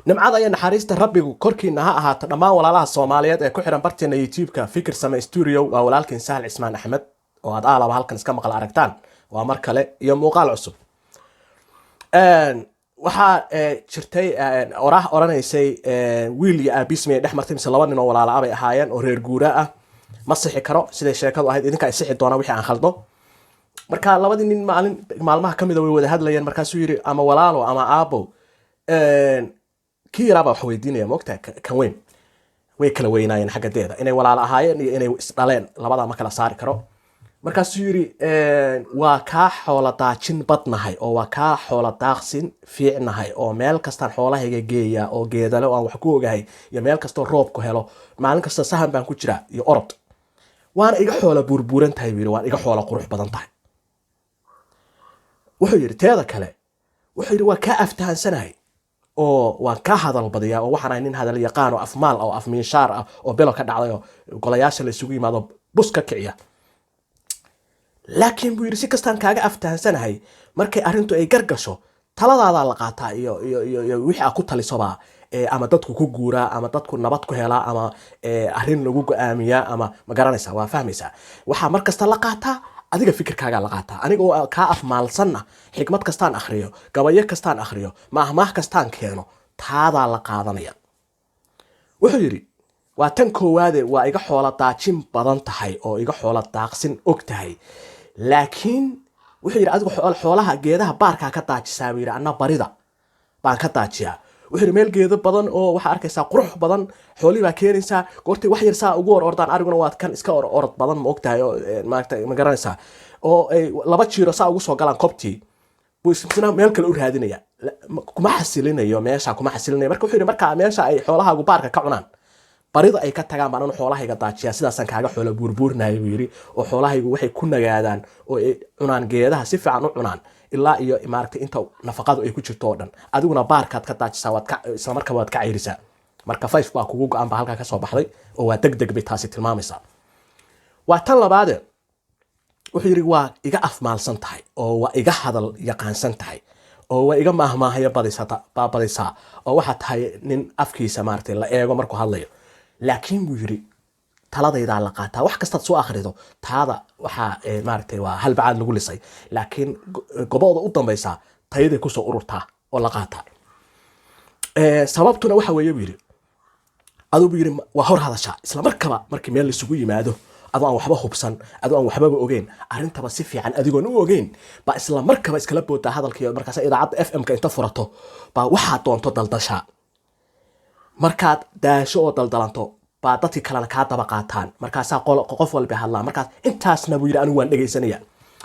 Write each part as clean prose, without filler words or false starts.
nimcada iyo naxariista rabbigu korkiina ha ahaato dhammaan walaalaha Soomaaliyeed ee ku xiran barteena YouTube-ka Fikir Same Studio waa walaalkiin Sahal Cismaan Axmed oo aad aalaba halkan iska maqal aragtaan waa mar kale iyo muuqaal cusub waxaa jirtay oranaysay wiil iyo aabis may dhex martay mise laba nin oo walaala ah ay ahaayeen oo reer guura ah ma sixi karo sida sheekadu ahayd idinka ay sixi doona wixii aan khaldo marka labadii nin maalmaha kamid ah way wada hadlayeen markaasuu yiri ama walaalo ama aabo kiiraba wax weydiinaya moogtaa kan weyn way kala weynaayeen xaggadeeda inay walaal ahaayeen iyo inay isdhaleen labada ma kala saari karo markaasuu yiri waa kaa xoola daajin badnahay oo waa kaa xoola daaqsin fiicnahay oo meel kastaan xoolahayga geeya oo geedale oo aan wax ku ogahay iyo meel kastoo roobku helo maalin kasta sahan baan ku jiraa iyo orod waana iga xoola burburan tahay wiil waan iga xoola qurux badan tahay wuxuu yiri teeda kale wuxuu yiri waa kaa aftahansanahay oo waan ka hadal badiyaa oo waxaan nin hadal yaqaan oo afmaal oo afmiinshaar ah oo belo ka dhacday oo golayaasha la isugu yimaado buska kiciya laakiin buu yiri si kastaan kaaga aftahansanahay markay arintu ay gargasho taladaada la qaataa iyo wixii aad ku talisoba ama dadku ku guuraa ama dadku nabad ku helaa ama arin lagu go'aamiyaa ama ma garanaysaa waa fahmaysaa waxa mar kasta la qaataa adiga fikirkaaga la qaataa aniga oo ka afmaalsanna xikmad kastaan akhriyo gabayo kastaan akhriyo maahmaah kastaan keeno taada la qaadanaya wuxuu yiri waa tan koowaade waa iga xoola daajin badan tahay oo iga xoola daaqsin og tahay laakiin wuxuu yiri adigu xoolaha geedaha baarka ka daajisaa wiir anna barida baan ka daajiyaa wuxuu yiri meel geedo badan oo waxa arkaysaa qurux badan xooli baa keenaysaa goortay wax yar saa ugu ordaan ariguna waad kan iska orod badan ma ogtahay oo maagta ma garanaysaa oo ay laba jiiro saa ugu soo galaan kobtii buu isna meel kale u raadinaya kuma xasilinayo meesha kuma xasilinayo marka wuxuu yiri marka meesha ay xoolahaagu baarka ka cunaan barida ay ka tagaan baan xoolahayga daajiyaa sidaasan kaaga xoola burburnaay buu yiri oo xoolahaygu waxay ku nagaadaan oo ay cunaan geedaha si fiican u cunaan ilaa iyo maaragtay inta nafaqadu ay ku jirto oo dhan adiguna baarkaad ka daajisaa isla markaa waad ka cayrisaa marka fayf baa kugu go'an baa halkaa ka soo baxday oo waa degdeg bay taasi tilmaamaysaa waa tan labaade wuxuu yiri waa iga afmaalsan tahay oo waa iga hadal yaqaansan tahay oo waa iga maahmaahaya badaysaa oo waxaa tahay nin afkiisa maaragtay la eego markuu hadlayo laakiin buu yiri taladayda la qaataa wax kasta soo akhrido taada waxa maaragtay waa halbacaad lagu lisay laakiin gobooda u dambaysa tayada ku soo ururtaa oo la qaataa sababtuna waxa weeye buu yiri aduu buu yiri waa hor hadasha isla markaba markii meel isugu yimaado adoo aan waxba hubsan adoo aan waxba ogeyn arintaba si fiican adigoon u ogeyn ba isla markaba iskala booda hadalkii markaas idaacadda FM-ka inta furato ba waxa doonto daldasha markaad daasho oo daldalanto baa dadkii kalena kaa daba qaataan markaasaa qof walba hadlaa markaas intaasna buu yiri anigu waan dhageysanaya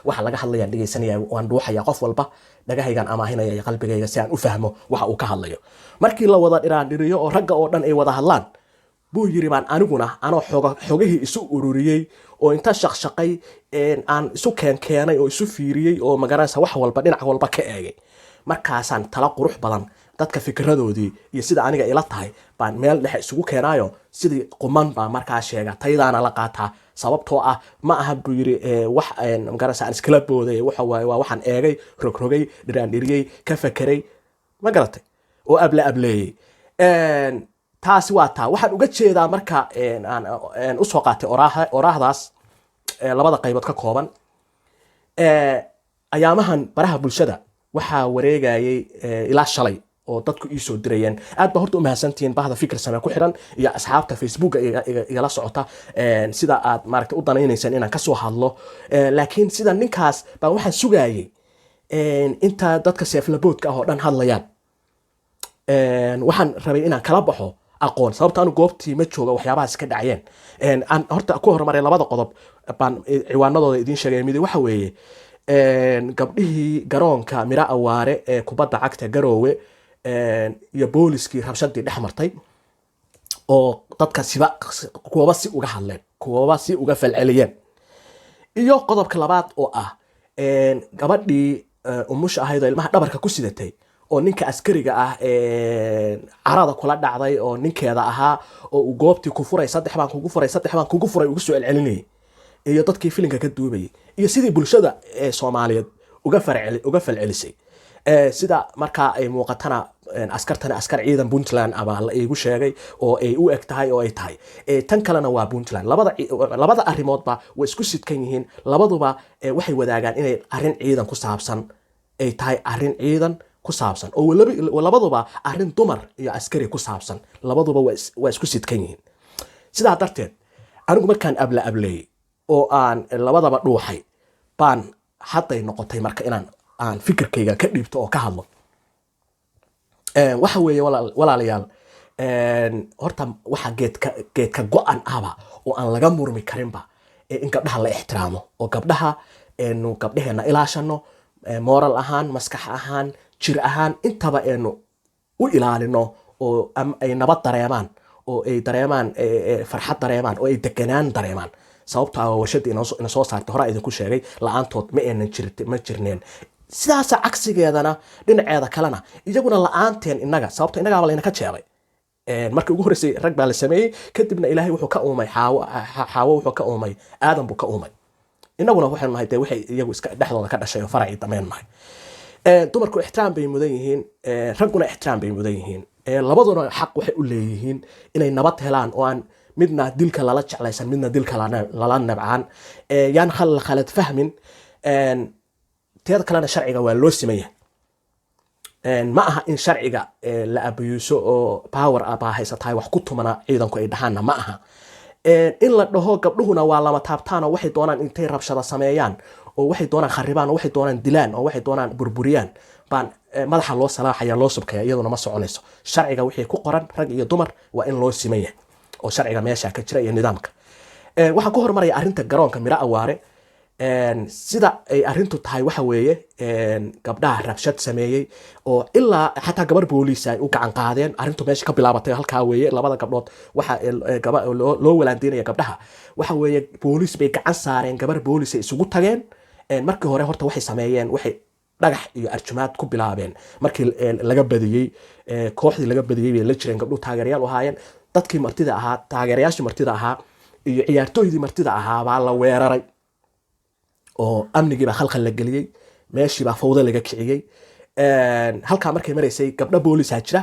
waxa laga hadlayaa dhageysanaya waan dhuuxaya qof walba dhagahaygan amaahinaya iyo qalbigayga si aan u fahmo waxa uu ka hadlayo markii la wada dhiraandhiriyo oo ragga oo dhan ay wada hadlaan buu yiri baan aniguna anoo xogahii isu ururiyay oo inta shaqshaqay aan isu keenay oo isu fiiriyay oo magaranaysa wax walba dhinac walba ka eegay markaasaan tala qurux badan dadka fikradoodii iyo sida aniga ila tahay baan meel dhexe isugu keenayo sidii quman baa markaa sheega taydaana la qaataa sababtoo ah ma aha buu yiri wax magaranaysa aan iskala booday waxa waaye waa waxaan eegay rogrogay dhiraandhiriyay ka fakeray ma garatay oo ableeyay taasi waa taa waxaan uga jeedaa marka aan u soo qaatay oraahdaas labada qaybood ka kooban ayaamahan baraha bulshada waxaa wareegayay ilaa shalay oo dadku ii soo dirayeen aad ba horta u mahadsantihiin bahda Fikir Same ku xiran iyo asxaabta Facebook igala socota sida aad maaragtay u danaynaysaan inaan ka soo hadlo laakiin sida ninkaas baa waxaan sugayay inta dadka seeflaboodka ah oo dhan hadlayaan waxaan rabay inaan kala baxo aqoon sababta anu goobtii ma jooga waxyaabahaas ka dhacayeen aan horta ku hormaray labada qodob baan ciwaanadooda idin sheegay mid waxa weeye gabdhihii garoonka Mira Awaare ee kubadda cagta Garoowe iyo booliskii rabshadii dhex martay oo dadka kuwaba si uga hadleen kuwaba si uga falceliyeen iyo qodobka labaad oo ah gabadhii umusha ahayd oo ilmaha dhabarka ku sidatay oo ninka askariga ah carada kula dhacday oo ninkeeda ahaa oo uu goobtii ku furay saddex baan kugu furay ugu soo celcelinayay iyo dadkii filinka ka duubayay iyo sidii bulshada Soomaaliyeed uga falcelisay sida marka ay muuqatana askartana askar ciidan Puntland abaa la iigu sheegay oo ay u eg tahay oo ay tahay tan kalena waa Puntland labada arrimoodba way isku sidkan yihiin labaduba waxay wadaagaan inay arrin ciidan ku saabsan ay tahay arrin ciidan ku saabsan oo labaduba arrin dumar iyo askari ku saabsan labaduba waa isku sidkan yihiin sidaa darteed anigu markaan ableeyay oo aan labadaba dhuuxay baan hadday noqotay marka inaan fikirkayga ka dhiibto oo ka hadlo waxa weeye walaalayaal horta waxa geedka go'an ahba oo aan laga murmi karinba in gabdhaha la ixtiraamo oo gabdhaheena ilaashano moral ahaan maskax ahaan jir ahaan intaba aynu u ilaalino oo ay nabad dareemaan oo ay dareemaan farxad dareemaan oo ay deganaan dareemaan sababtoo ah warshadii ina soo saartay hore idinku sheegay la'aantood ma jirneen sidaas cagsigeedana dhinaceeda kalena iyaguna la'aanteen inaga sababtoo inagaaba layna ka jeebay markii ugu horeysay rag baa la sameeyey kadibna ilaahay wuxuu ka uumay xaawo wuxuu ka uumay aadan buu ka uumay inaguna waxaynu nahay dee waxay iyagu iska dhexdooda ka dhashay oo faracii dameen nahay dumarku ixtiraam bay mudan yihiin ragguna ixtiraam bay mudan yihiin labaduna xaq waxay u leeyihiin inay nabad helaan oo aan midna dilka lala jeclaysan midna dilka lala nabcaan yaan khalad fahmin teeda kalena sharciga waa loo simaya ma aha in sharciga la abayuuso oo power baa haysatahay wax ku tumana ciidanku ay dhahaanna ma aha in la dhaho gabdhuhuna waa lama taabtaan oo waxay doonaan intay rabshada sameeyaan oo waxay doonaan kharibaan oo waxay doonaan dilaan oo waxay doonaan burburiyaan baan madaxa loo salaaxaya loo subkaya iyaduna ma soconayso sharciga wixii ku qoran rag iyo dumar waa in loo simaya oo sharciga meesha ka jira iyo nidaamka waxaan ku hormaraya arrinta garoonka Miro Awaare sida ay arrintu tahay waxa weeye gabdhaha rabshad sameeyay oo ilaa xataa gabar booliis ay u gacan qaadeen arrintu meesha ka bilaabatay halkaa weeye labada gabdhood waxa loo walaandeynaya gabdhaha waxa weeye booliis bay gacan saareen gabar booliis ay isugu tageen markii hore horta waxay sameeyeen waxay dhagax iyo arjumaad ku bilaabeen markii laga badiyay kooxdii laga badiyay bay la jireen gabdhuhu taageerayaal u ahaayeen dadkii martida ahaa taageerayaashii martida ahaa iyo ciyaartooydii martida ahaa baa la weeraray oo amnigii baa khalkhal la geliyay meeshii baa fawda laga kiciyay halkaa markay maraysay gabdho booliisaa jira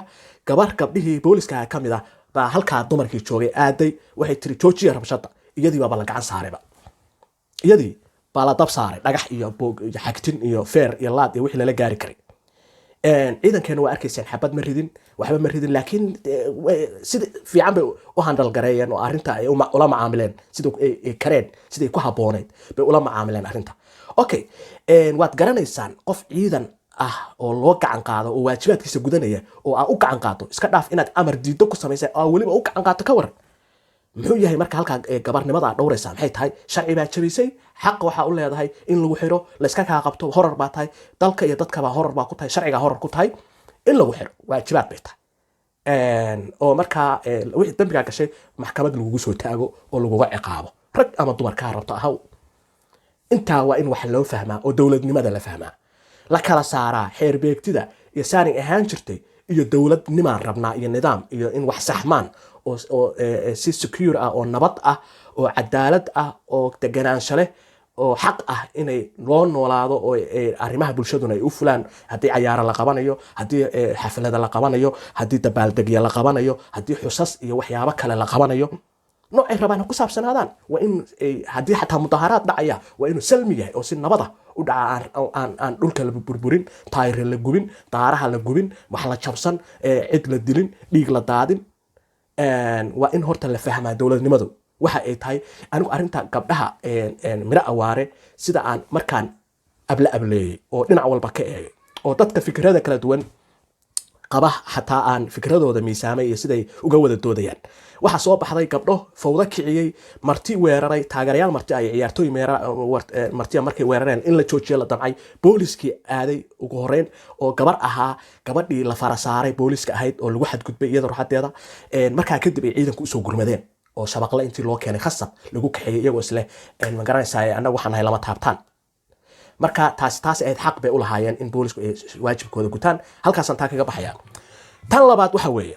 gabdhihii booliiska ka mid ah baa halkaa dumarkii joogay aaday waxay tiri joojiya rabshada iyadii baaba la gacan saarayba iyadii baa la dab saaray dhagax iyo xagtin iyo feer iyo laad iyo wixii lala gaari karay ciidankeena waa arkayseen xabad ma ridin waxba ma ridin laakiin sida fiican bay u handal gareeyeen oo arrinta ay ula macaamileen sida ay kareen siday ku habbooneyd bay ula macaamileen arrinta okay waad garanaysaan qof ciidan ah oo loo gacan qaado oo waajibaadkiisa gudanaya oo aa u gacan qaato iska dhaaf inaad amar diido ku samaysay oo weliba u gacan qaato ka waran muxuu yahay marka halkaa gabarnimada aad dhowraysaa maxay tahay sharci baa jabisay xaq waxaa u leedahay in lagu xiro la iska kaa qabto horar baa tahay dalka iyo dadkaba horar baa ku tahay sharciga horar ku tahay in lagu xiro waajibaad bay tahay oo markaa wixii dambigaa gashay maxkamad lagugu soo taago oo laguga ciqaabo rag ama dumar kaa rabto ahaw intaa waa in wax loo fahmaa oo dowladnimada la fahmaa la kala saaraa xeer beegtida iyo saarin ahaan jirtay iyo dowladnimaan rabnaa iyo nidaam iyo in wax saxmaan oo si secure ah oo nabad ah oo cadaalad ah oo deganaansho leh oo xaq ah inay loo noolaado oo arrimaha bulshaduna ay u fulaan haddii cayaaro la qabanayo haddii xaflada la qabanayo haddii dabaaldegya la qabanayo haddii xusas iyo waxyaabo kale la qabanayo noocay rabaan ha ku saabsanaadaan waa in haddii xataa mudaharaad dhacaya waa inuu salmi yahay oo si nabada u dhaca aan dhulka la burburin taayire la gubin daaraha la gubin wax la jabsan cid la dilin dhiig la daadin waa in horta la fahmaa dowladnimadu waxa ay tahay anigu arrinta gabdhaha Miro Awaare sida aan markaan ableeyay oo dhinac walba ka eegay oo dadka fikrada kala duwan qaba xataa aan fikradooda miisaamay iyo siday uga wada doodayaan waxa soo baxday gabdho fawda kiciyay marti weeraray taageerayaal marti ay ciyaartooy marti markay weerareen in la joojiyo la damcay booliskii aaday ugu horeyn oo gabar ahaa gabadhii la fara saaray booliska ahayd oo lagu xadgudbay iyada ruuxadeeda markaa kadib ay ciidanku usoo gurmadeen oo shabaqle intii loo keenay khasab lagu kaxeeyay iyagoo isle ma garanaysaa annagu waxaan nahay lama taabtaan marka taas ayd xaq bay u lahaayeen in boolisku ay waajibkooda gutaan halkaasaan taa kaga baxaya tan labaad waxa weeye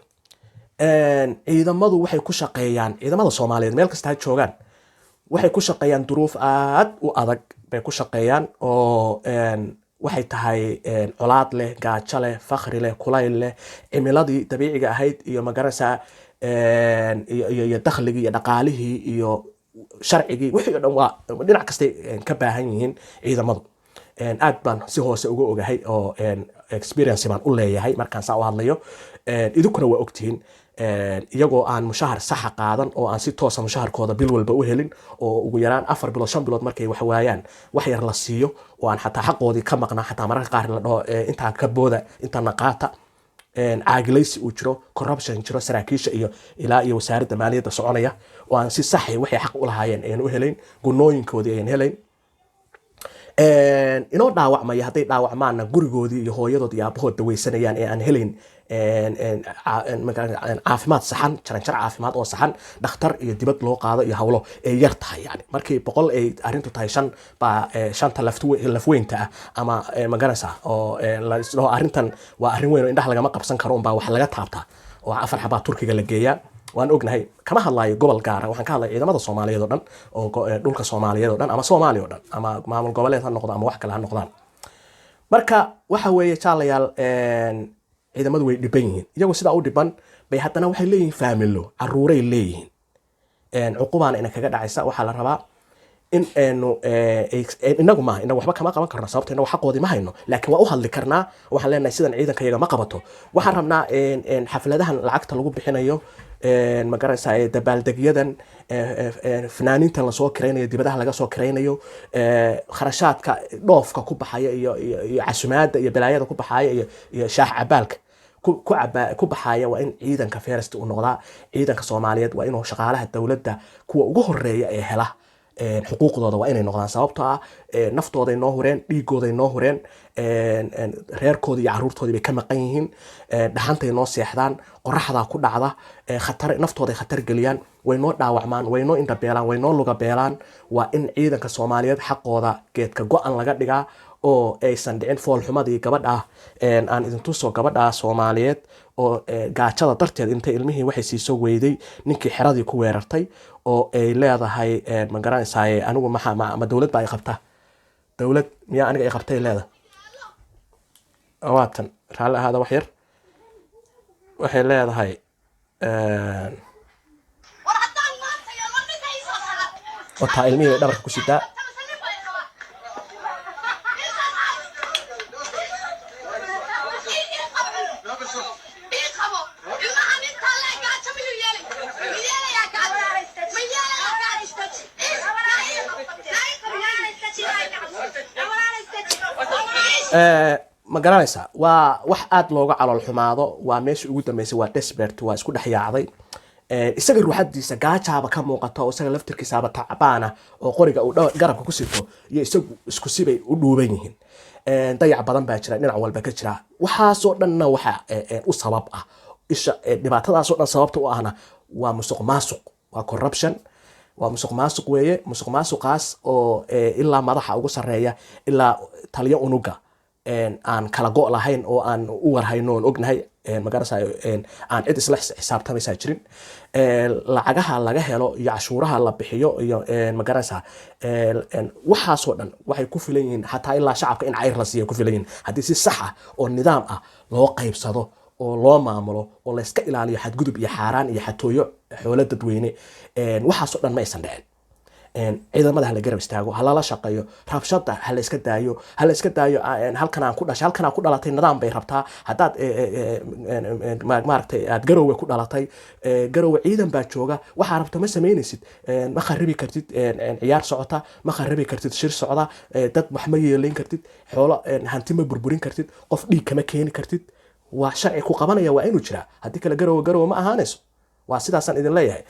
ciidamadu waxay ku shaqeeyaan ciidamada Soomaaliyeed meel kasta ay joogaan waxay ku shaqeeyaan duruuf aad u adag bay ku shaqeeyaan oo waxay tahay colaad leh, gaajo leh, fakri leh, kulayl leh, cimiladii dabiiciga ahayd iyo magaranaysaa iyo dakhligii iyo dhaqaalihii iyo sharcigii wixii oo dhan waa dhinac kastay ka baahan yihiin ciidamadu. aad baan si hoose uga ogahay oo experience baan u leeyahay markaan saa u hadlayo. idinkuna waa ogtihiin iyagoo aan mushahar saxa qaadan oo aan si toosa mushaharkooda bil walba u helin oo ugu yaraan 4 bilood 5 bilood markay wax waayaan wax yar la siiyo oo aan xataa xaqoodii ka maqnaa, xataa mararka qaar la dhaho intaa ka booda intaana qaata. caagilaysi uu jiro, corruption jiro, saraakiisha iyo ilaa iyo wasaaradda maaliyadda soconaya oo aan si sax waxay xaq u lahaayeen ayaan u helayn, gunooyinkoodii ayaan helayn. inoo dhaawacmaya hadday dhaawacmaana gurigoodii iyo hooyadood iyo aabahood daweysanayaan ee aan helayn caafimaad saxan, jaranjar caafimaad oo saxan, dhakhtar iyo dibad loo qaado iyo hawlo ay yar tahay. yani markii 100 ay arrintu tahay 5 baa 5ta lafweynta ah ama magaranaysa oo la isdhaho arrintan waa arrin weyn oo indhaha lagama qabsan karo unbaa wax laga taabtaa oo 4 xabaa Turkiga la geeyaa. waan ognahay kama hadlayo gobol gaar ah, waxaan ka hadlayaa ciidamada Soomaaliyeed oo dhan oo dhulka Soomaaliyeed oo dhan ama Soomaaliya oo dhan ama maamul goboleed ha noqdo ama wax kale ha noqdaan. marka waxa weeye jaalayaal ciidamadu way dhiban yihiin. iyagoo sidaa u dhiban bay haddana waxay leeyihiin faamilo, caruuray leeyihiin. cuqubaana ina kaga dhacaysa. waxaa la rabaa in inagu maaha, inagu waxba kama qaban karno sababtoo inagu xaqoodii ma hayno, laakiin waa u hadli karnaa. waxaan leenahay sidan ciidanka iyaga ma qabato. waxaan rabnaa xafladahan lacagta lagu bixinayo magaranaysaa dabaaldegyadan fanaaniintan lasoo kiraynayo, dibadaha laga soo kiraynayo, kharashaadka dhoofka ku baxaya iyo casumaadda iyo balaayada ku baxaya iyo shaax cabaalka ku baxaya waa in ciidanka feerasta u noqdaa. ciidanka Soomaaliyeed waa inuu shaqaalaha dawladda kuwa ugu horeeya ee hela xuquuqdooda waa inay noqdaan, sababtoo ah naftooday noo hureen, dhiigooday noo hureen, reerkoodii iyo caruurtoodii bay ka maqan yihiin, dhaxantay noo seexdaan, qoraxdaa ku dhacda, naftooday khatar geliyaan, way noo dhaawacmaan, way noo indhabeelaan, way noo lugabeelaan. waa in ciidanka Soomaaliyeed xaqooda geedka go-an laga dhigaa oo aysan dhicin foolxumadii gabadha aan idin tuso, gabadha Soomaaliyeed oo gaajada darteed intay ilmihii waxay siiso weyday ninkii xeradii ku weerartay oo ay leedahay ma garanaysaa anigu ma dawlad baa ay qabta, dawlad miyaa aniga ay qabtay leedahay. waatan raalli ahaada wax yar, waxay leedahay wataa ilmihii bay dhabarka ku sitaa. ma garanaysaa waa wax aad looga calool xumaado. waa meesha ugu dambeysay, waa desperate, waa isku dhex yaacday. isaga ruuxadiisa gaajaaba ka muuqato oo isaga laftirkiisaaba tacbaana oo qoriga uu garabka ku sito iyo isagu isku sibay u dhuuban yihiin. dayac badan baa jira, dhinac walba ka jira. waxaasoo dhanna waxa u sabab ah isha dhibaatadaasoo dhan sababta u ahna waa musuq maasuq, waa corruption, waa musuq maasuq weeye. musuq maasuqaas oo ilaa madaxa ugu sareeya ilaa taliyo unuga aan kala go' lahayn oo aan u warhayno oon ognahay magaranaysaa aan cid isla xisaabtamaysaa jirin. lacagaha laga helo iyo cashuuraha la bixiyo iyo magaranaysaa waxaasoo dhan waxay ku filan yihiin xataa ilaa shacabka in cayr la siiya ku filan yihiin haddii si sax ah oo nidaam ah loo qaybsado oo loo maamulo oo la iska ilaaliyo xadgudub iyo xaaraan iyo xatooyo xoolo dadweyne. waxaasoo dhan ma aysan dhicin. ciidamada hala garab istaago, halala shaqeeyo, rabshada hala iska daayo, halkan aan ku dhashay, halkan aan ku dhalatay nidaam bay rabtaa. haddaad maaragtay aad garowe ku dhalatay, garowe ciidan baa jooga, waxaa rabto ma samaynaysid, ma kharibi kartid ciyaar socota, ma kharibi kartid shir socda, dad wax ma yeelayn kartid, xoolo hanti ma burburin kartid, qof dhiig kama keeni kartid. waa sharci ku qabanaya, waa inuu jiraa, haddii kale garowe ma ahaanayso. waa sidaasaan idin leeyahay.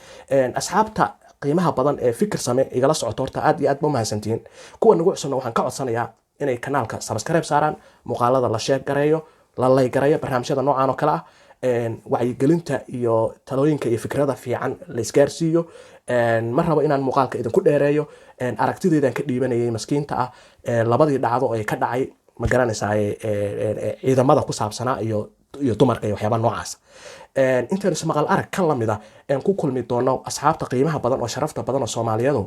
asxaabta qiimaha badan ee fikir same igala socoto horta aad iyo aad ma mahadsantihiin. kuwa nagu cusubna waxaan ka codsanayaa inay kanaalka subscribe saaraan, muuqaalada la sheeg gareeyo, la lay gareeyo, barnaamijyada noocan oo kale ah, wacyigelinta iyo talooyinka iyo fikrada fiican la isgaarsiiyo. ma rabo inaan muuqaalka idinku dheereeyo. aragtidaydan ka dhiibanayay maskiinta ah labadii dhacdo ee ka dhacay ma garanaysaa ciidamada ku saabsanaa iyo dumarka iyo waxyaaba noocaas. intaan ismaqal arag kan lamid ah ku kulmi doono asxaabta qiimaha badan oo sharafta badan oo Soomaaliyeed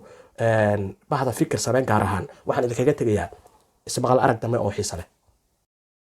bahda fikir sameen gaar ahaan waxaan idinkaga tegayaa ismaqal arag dambe oo xiiso leh.